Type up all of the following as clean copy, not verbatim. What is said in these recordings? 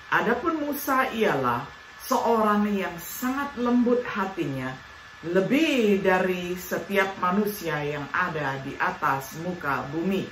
Adapun Musa ialah seorang yang sangat lembut hatinya, lebih dari setiap manusia yang ada di atas muka bumi.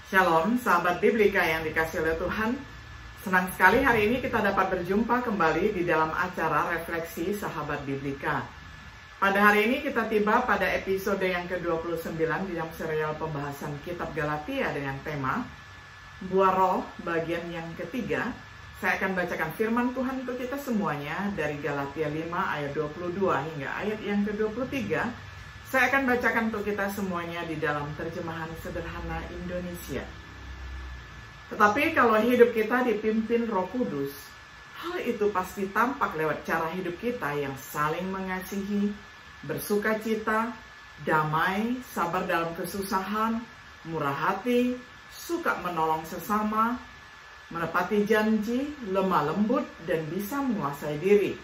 Shalom sahabat Biblika yang dikasih oleh Tuhan. Senang sekali hari ini kita dapat berjumpa kembali di dalam acara refleksi sahabat Biblika. Pada hari ini kita tiba pada episode yang ke-29 di dalam serial pembahasan kitab Galatia dengan tema Buah Roh bagian yang ketiga. Saya akan bacakan firman Tuhan untuk kita semuanya dari Galatia 5 ayat 22 hingga ayat yang ke-23. Saya akan bacakan untuk kita semuanya di dalam terjemahan sederhana Indonesia. Tetapi kalau hidup kita dipimpin Roh Kudus, hal itu pasti tampak lewat cara hidup kita yang saling mengasihi, bersukacita, damai, sabar dalam kesusahan, murah hati, suka menolong sesama, menepati janji, lemah lembut, dan bisa menguasai diri.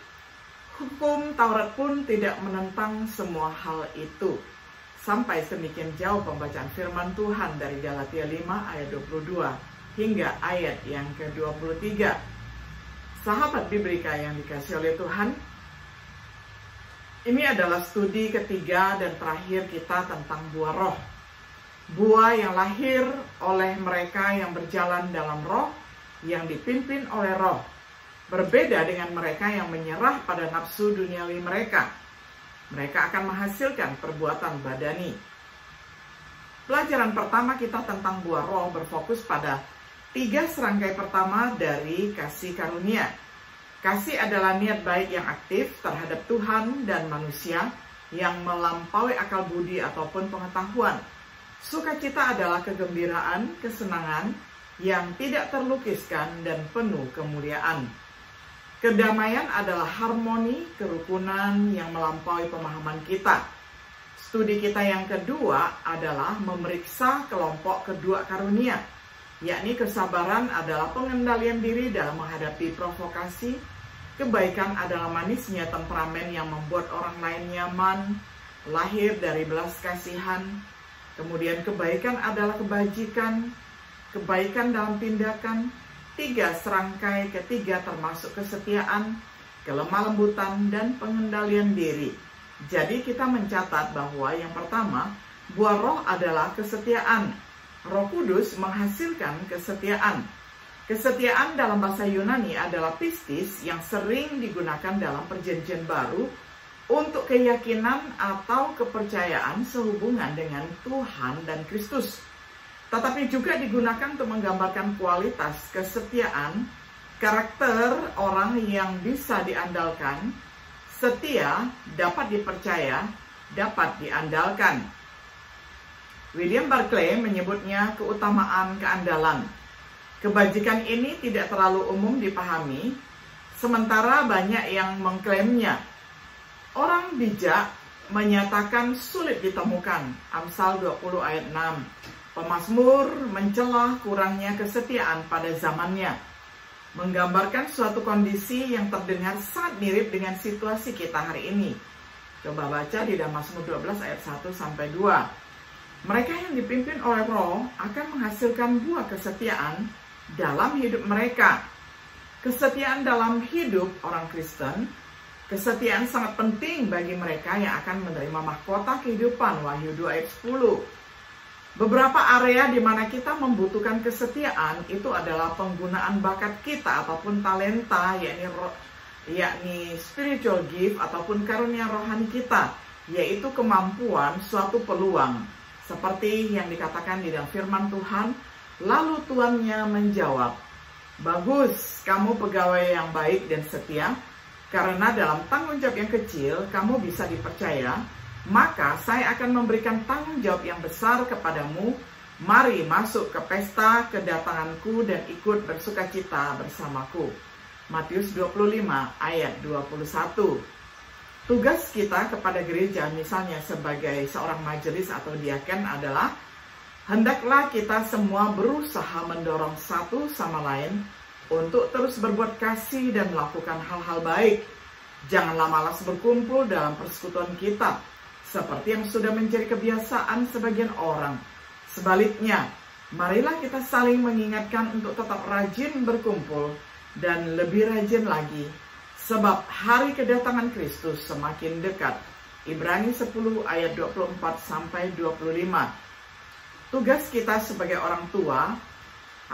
Hukum Taurat pun tidak menentang semua hal itu. Sampai sedemikian jauh pembacaan firman Tuhan dari Galatia 5 ayat 22 hingga ayat yang ke-23. Sahabat Biblika yang dikasih oleh Tuhan, ini adalah studi ketiga dan terakhir kita tentang buah roh. Buah yang lahir oleh mereka yang berjalan dalam roh, yang dipimpin oleh roh. Berbeda dengan mereka yang menyerah pada nafsu duniawi mereka. Mereka akan menghasilkan perbuatan badani. Pelajaran pertama kita tentang buah roh berfokus pada 3 serangkai pertama dari kasih karunia. Kasih adalah niat baik yang aktif terhadap Tuhan dan manusia yang melampaui akal budi ataupun pengetahuan. Sukacita adalah kegembiraan, kesenangan yang tidak terlukiskan dan penuh kemuliaan. Kedamaian adalah harmoni, kerukunan yang melampaui pemahaman kita. Studi kita yang kedua adalah memeriksa kelompok kedua karunia, yakni kesabaran adalah pengendalian diri dalam menghadapi provokasi, kebaikan adalah manisnya temperamen yang membuat orang lain nyaman, lahir dari belas kasihan, kemudian kebaikan adalah kebajikan, kebaikan dalam tindakan, 3 serangkai ketiga termasuk kesetiaan, kelemah lembutan, dan pengendalian diri. Jadi kita mencatat bahwa yang pertama, buah roh adalah kesetiaan. Roh Kudus menghasilkan kesetiaan. Kesetiaan dalam bahasa Yunani adalah pistis yang sering digunakan dalam perjanjian baru untuk keyakinan atau kepercayaan sehubungan dengan Tuhan dan Kristus. Tetapi juga digunakan untuk menggambarkan kualitas kesetiaan, karakter orang yang bisa diandalkan, setia, dapat dipercaya, dapat diandalkan. William Barclay menyebutnya keutamaan keandalan. Kebajikan ini tidak terlalu umum dipahami, sementara banyak yang mengklaimnya. Orang bijak menyatakan sulit ditemukan. Amsal 20 ayat 6. Pemazmur mencela kurangnya kesetiaan pada zamannya, menggambarkan suatu kondisi yang terdengar sangat mirip dengan situasi kita hari ini. Coba baca di dalam Mazmur 12 ayat 1-2. Mereka yang dipimpin oleh roh akan menghasilkan buah kesetiaan dalam hidup mereka. Kesetiaan dalam hidup orang Kristen, kesetiaan sangat penting bagi mereka yang akan menerima mahkota kehidupan, Wahyu 2 ayat 10. Beberapa area di mana kita membutuhkan kesetiaan itu adalah penggunaan bakat kita ataupun talenta, yakni spiritual gift ataupun karunia rohani kita, yaitu kemampuan suatu peluang. Seperti yang dikatakan di dalam firman Tuhan, lalu tuannya menjawab, Bagus, kamu pegawai yang baik dan setia, karena dalam tanggung jawab yang kecil kamu bisa dipercaya, maka saya akan memberikan tanggung jawab yang besar kepadamu. Mari masuk ke pesta kedatanganku dan ikut bersukacita bersamaku. Matius 25 ayat 21. Tugas kita kepada gereja, misalnya sebagai seorang majelis atau diaken, adalah hendaklah kita semua berusaha mendorong satu sama lain untuk terus berbuat kasih dan melakukan hal-hal baik. Janganlah malas berkumpul dalam persekutuan kita, seperti yang sudah menjadi kebiasaan sebagian orang. Sebaliknya, marilah kita saling mengingatkan untuk tetap rajin berkumpul dan lebih rajin lagi, sebab hari kedatangan Kristus semakin dekat. Ibrani 10 ayat 24-25. Tugas kita sebagai orang tua,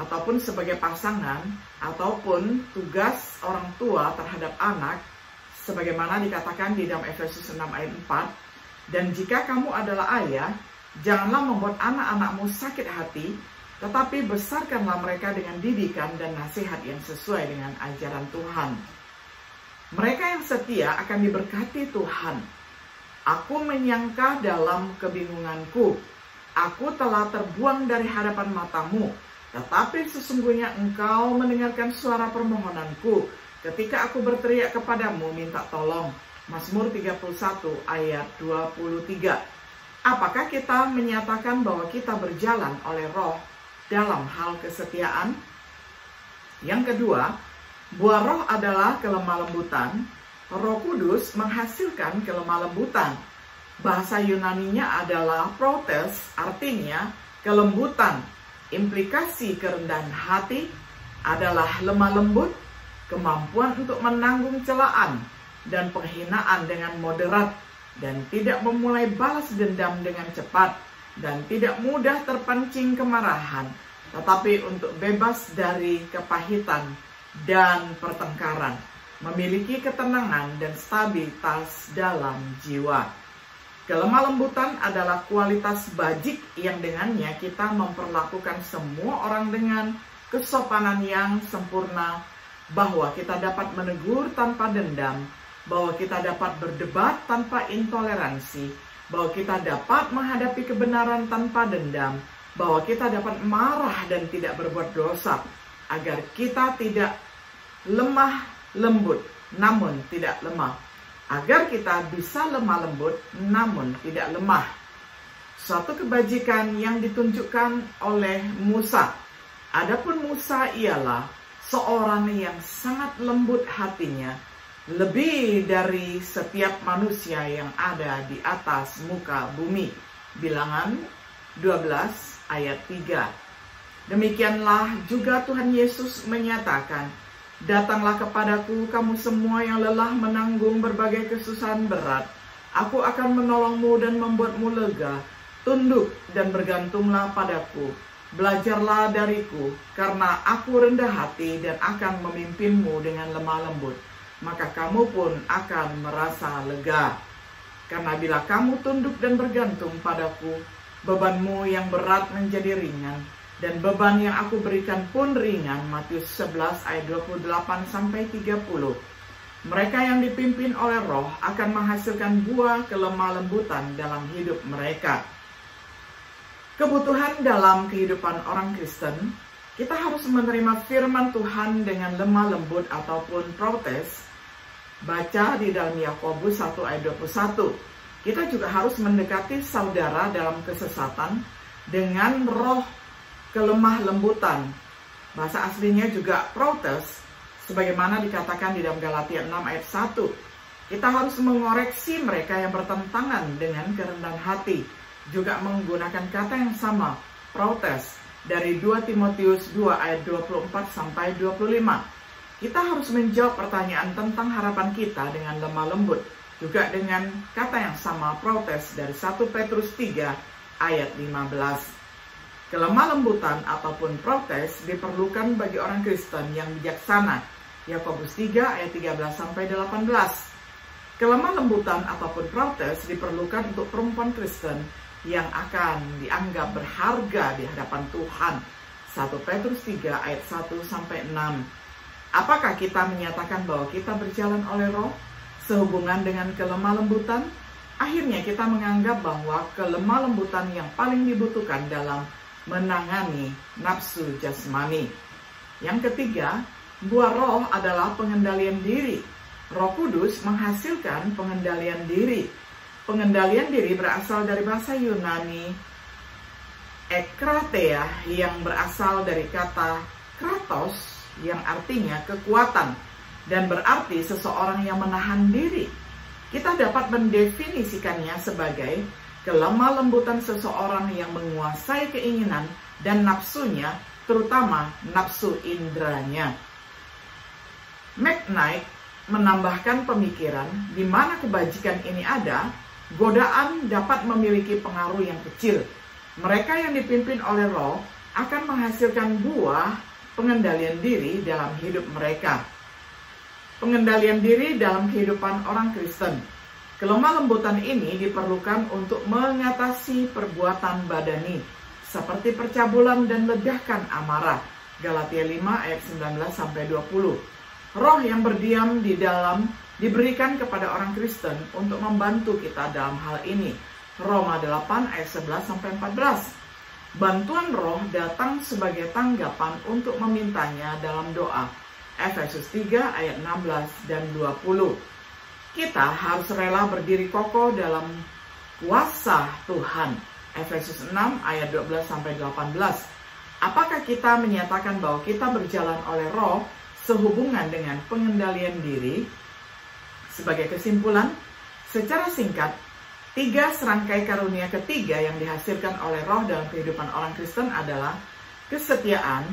ataupun sebagai pasangan, ataupun tugas orang tua terhadap anak, sebagaimana dikatakan di dalam Efesus 6 ayat 4, dan jika kamu adalah ayah, janganlah membuat anak-anakmu sakit hati, tetapi besarkanlah mereka dengan didikan dan nasihat yang sesuai dengan ajaran Tuhan. Mereka yang setia akan diberkati Tuhan. Aku menyangka dalam kebingunganku, aku telah terbuang dari hadapan matamu, tetapi sesungguhnya engkau mendengarkan suara permohonanku ketika aku berteriak kepadamu minta tolong. Mazmur 31 ayat 23. Apakah kita menyatakan bahwa kita berjalan oleh Roh dalam hal kesetiaan? Yang kedua, buah roh adalah kelemah lembutan. Roh Kudus menghasilkan kelemah lembutan. Bahasa Yunaninya adalah protes, artinya kelembutan. Implikasi kerendahan hati adalah lemah lembut, kemampuan untuk menanggung celaan dan penghinaan dengan moderat, dan tidak memulai balas dendam dengan cepat, dan tidak mudah terpancing kemarahan, tetapi untuk bebas dari kepahitan dan pertengkaran, memiliki ketenangan dan stabilitas dalam jiwa. Kelemah lembutan adalah kualitas bajik yang dengannya kita memperlakukan semua orang dengan kesopanan yang sempurna, bahwa kita dapat menegur tanpa dendam, bahwa kita dapat berdebat tanpa intoleransi, bahwa kita dapat menghadapi kebenaran tanpa dendam, bahwa kita dapat marah dan tidak berbuat dosa, agar kita tidak lemah lembut namun tidak lemah, agar kita bisa lemah lembut namun tidak lemah. Suatu kebajikan yang ditunjukkan oleh Musa. Adapun Musa ialah seorang yang sangat lembut hatinya, lebih dari setiap manusia yang ada di atas muka bumi. Bilangan 12 ayat 3. Demikianlah juga Tuhan Yesus menyatakan, datanglah kepadaku kamu semua yang lelah menanggung berbagai kesusahan berat. Aku akan menolongmu dan membuatmu lega. Tunduk dan bergantunglah padaku. Belajarlah dariku, karena aku rendah hati dan akan memimpinmu dengan lemah lembut. Maka kamu pun akan merasa lega. Karena bila kamu tunduk dan bergantung padaku, bebanmu yang berat menjadi ringan, dan beban yang aku berikan pun ringan. Matius 11 ayat 28-30. Mereka yang dipimpin oleh Roh akan menghasilkan buah kelemah lembutan dalam hidup mereka. Kebutuhan dalam kehidupan orang Kristen, kita harus menerima firman Tuhan dengan lemah lembut ataupun protes. Baca di dalam Yakobus 1 ayat 21. Kita juga harus mendekati saudara dalam kesesatan dengan roh kelemah lembutan. Bahasa aslinya juga protes, sebagaimana dikatakan di dalam Galatia 6 ayat 1. Kita harus mengoreksi mereka yang bertentangan dengan kerendahan hati. Juga menggunakan kata yang sama, protes, dari 2 Timotius 2 ayat 24-25. Kita harus menjawab pertanyaan tentang harapan kita dengan lemah lembut. Juga dengan kata yang sama, protes, dari 1 Petrus 3 ayat 15. Kelemah lembutan ataupun protes diperlukan bagi orang Kristen yang bijaksana. Yakobus 3 ayat 13-18. Kelemah lembutan ataupun protes diperlukan untuk perempuan Kristen yang akan dianggap berharga di hadapan Tuhan, 1 Petrus 3 ayat 1-6. Apakah kita menyatakan bahwa kita berjalan oleh roh sehubungan dengan kelemah lembutan? Akhirnya kita menganggap bahwa kelemah lembutan yang paling dibutuhkan dalam menangani nafsu jasmani. Yang ketiga, buah roh adalah pengendalian diri. Roh Kudus menghasilkan pengendalian diri. Pengendalian diri berasal dari bahasa Yunani ekrateia yang berasal dari kata kratos yang artinya kekuatan dan berarti seseorang yang menahan diri. Kita dapat mendefinisikannya sebagai kelemah lembutan seseorang yang menguasai keinginan dan nafsunya, terutama nafsu indranya. McKnight menambahkan pemikiran di mana kebajikan ini ada, godaan dapat memiliki pengaruh yang kecil. Mereka yang dipimpin oleh roh akan menghasilkan buah pengendalian diri dalam hidup mereka. Pengendalian diri dalam kehidupan orang Kristen. Kelemah lembutan ini diperlukan untuk mengatasi perbuatan badani, seperti percabulan dan ledakan amarah. Galatia 5 ayat 19-20. Roh yang berdiam di dalam diberikan kepada orang Kristen untuk membantu kita dalam hal ini. Roma 8 ayat 11-14. Bantuan roh datang sebagai tanggapan untuk memintanya dalam doa. Efesus 3 ayat 16 dan 20. Kita harus rela berdiri kokoh dalam kuasa Tuhan. Efesus 6 ayat 12-18. Apakah kita menyatakan bahwa kita berjalan oleh roh sehubungan dengan pengendalian diri? Sebagai kesimpulan, secara singkat, 3 serangkai karunia ketiga yang dihasilkan oleh roh dalam kehidupan orang Kristen adalah kesetiaan,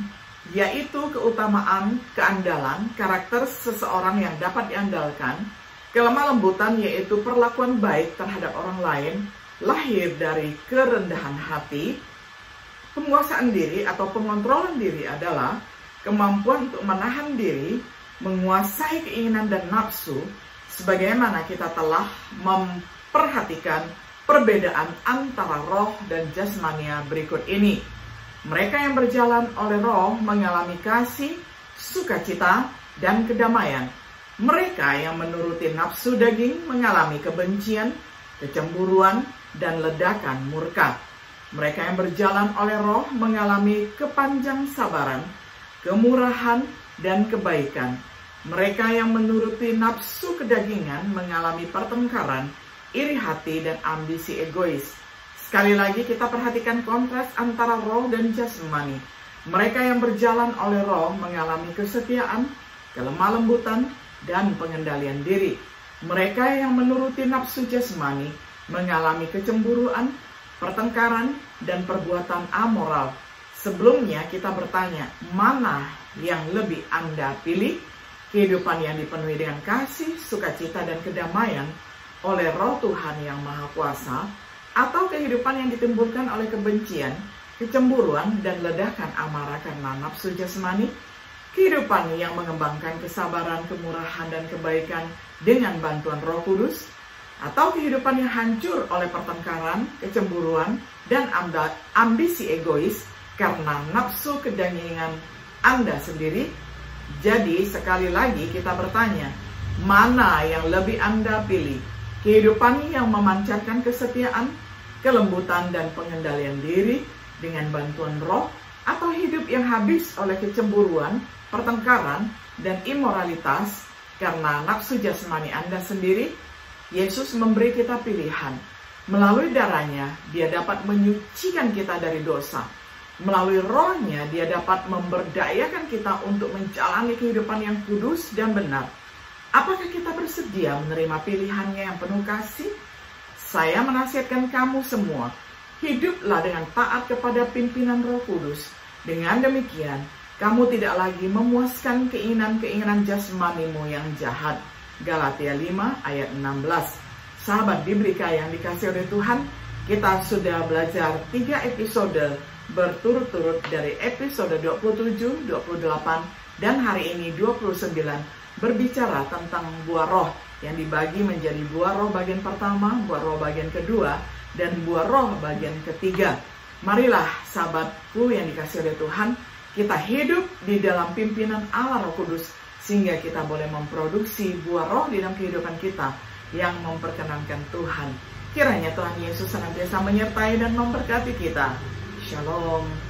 yaitu keutamaan, keandalan, karakter seseorang yang dapat diandalkan, kelemah lembutan yaitu perlakuan baik terhadap orang lain, lahir dari kerendahan hati, penguasaan diri atau pengontrolan diri adalah kemampuan untuk menahan diri, menguasai keinginan dan nafsu, sebagaimana kita telah memperhatikan perbedaan antara roh dan jasmania berikut ini. Mereka yang berjalan oleh roh mengalami kasih, sukacita, dan kedamaian. Mereka yang menuruti nafsu daging mengalami kebencian, kecemburuan, dan ledakan murka. Mereka yang berjalan oleh roh mengalami kepanjangsabaran, kemurahan, dan kebaikan. Mereka yang menuruti nafsu kedagingan mengalami pertengkaran, iri hati, dan ambisi egois. Sekali lagi kita perhatikan kontras antara roh dan jasmani. Mereka yang berjalan oleh roh mengalami kesetiaan, kelemah lembutan, dan pengendalian diri. Mereka yang menuruti nafsu jasmani mengalami kecemburuan, pertengkaran, dan perbuatan amoral. Sebelumnya kita bertanya, mana yang lebih Anda pilih? Kehidupan yang dipenuhi dengan kasih, sukacita, dan kedamaian oleh roh Tuhan yang Maha Kuasa, atau kehidupan yang ditimbulkan oleh kebencian, kecemburuan, dan ledakan amarah karena nafsu jasmani? Kehidupan yang mengembangkan kesabaran, kemurahan, dan kebaikan dengan bantuan Roh Kudus? Atau kehidupan yang hancur oleh pertengkaran, kecemburuan, dan ambisi egois karena nafsu kedagingan Anda sendiri? Jadi sekali lagi kita bertanya, mana yang lebih Anda pilih? Kehidupan yang memancarkan kesetiaan, kelembutan, dan pengendalian diri dengan bantuan roh, atau hidup yang habis oleh kecemburuan, pertengkaran, dan imoralitas karena nafsu jasmani Anda sendiri? Yesus memberi kita pilihan. Melalui darahnya, Dia dapat menyucikan kita dari dosa. Melalui rohnya, Dia dapat memberdayakan kita untuk menjalani kehidupan yang kudus dan benar. Apakah kita bersedia menerima pilihannya yang penuh kasih? Saya menasihatkan kamu semua, hiduplah dengan taat kepada pimpinan Roh Kudus. Dengan demikian, kamu tidak lagi memuaskan keinginan-keinginan jasmanimu yang jahat. Galatia 5 ayat 16. Sahabat Biblika yang dikasihi oleh Tuhan, kita sudah belajar 3 episode berturut-turut dari episode 27, 28, dan hari ini 29 berbicara tentang buah roh yang dibagi menjadi buah roh bagian pertama, buah roh bagian kedua, dan buah roh bagian ketiga. Marilah sahabatku yang dikasih oleh Tuhan, kita hidup di dalam pimpinan Allah Roh Kudus, sehingga kita boleh memproduksi buah roh di dalam kehidupan kita yang memperkenankan Tuhan. Kiranya Tuhan Yesus senantiasa menyertai dan memberkati kita. Shalom.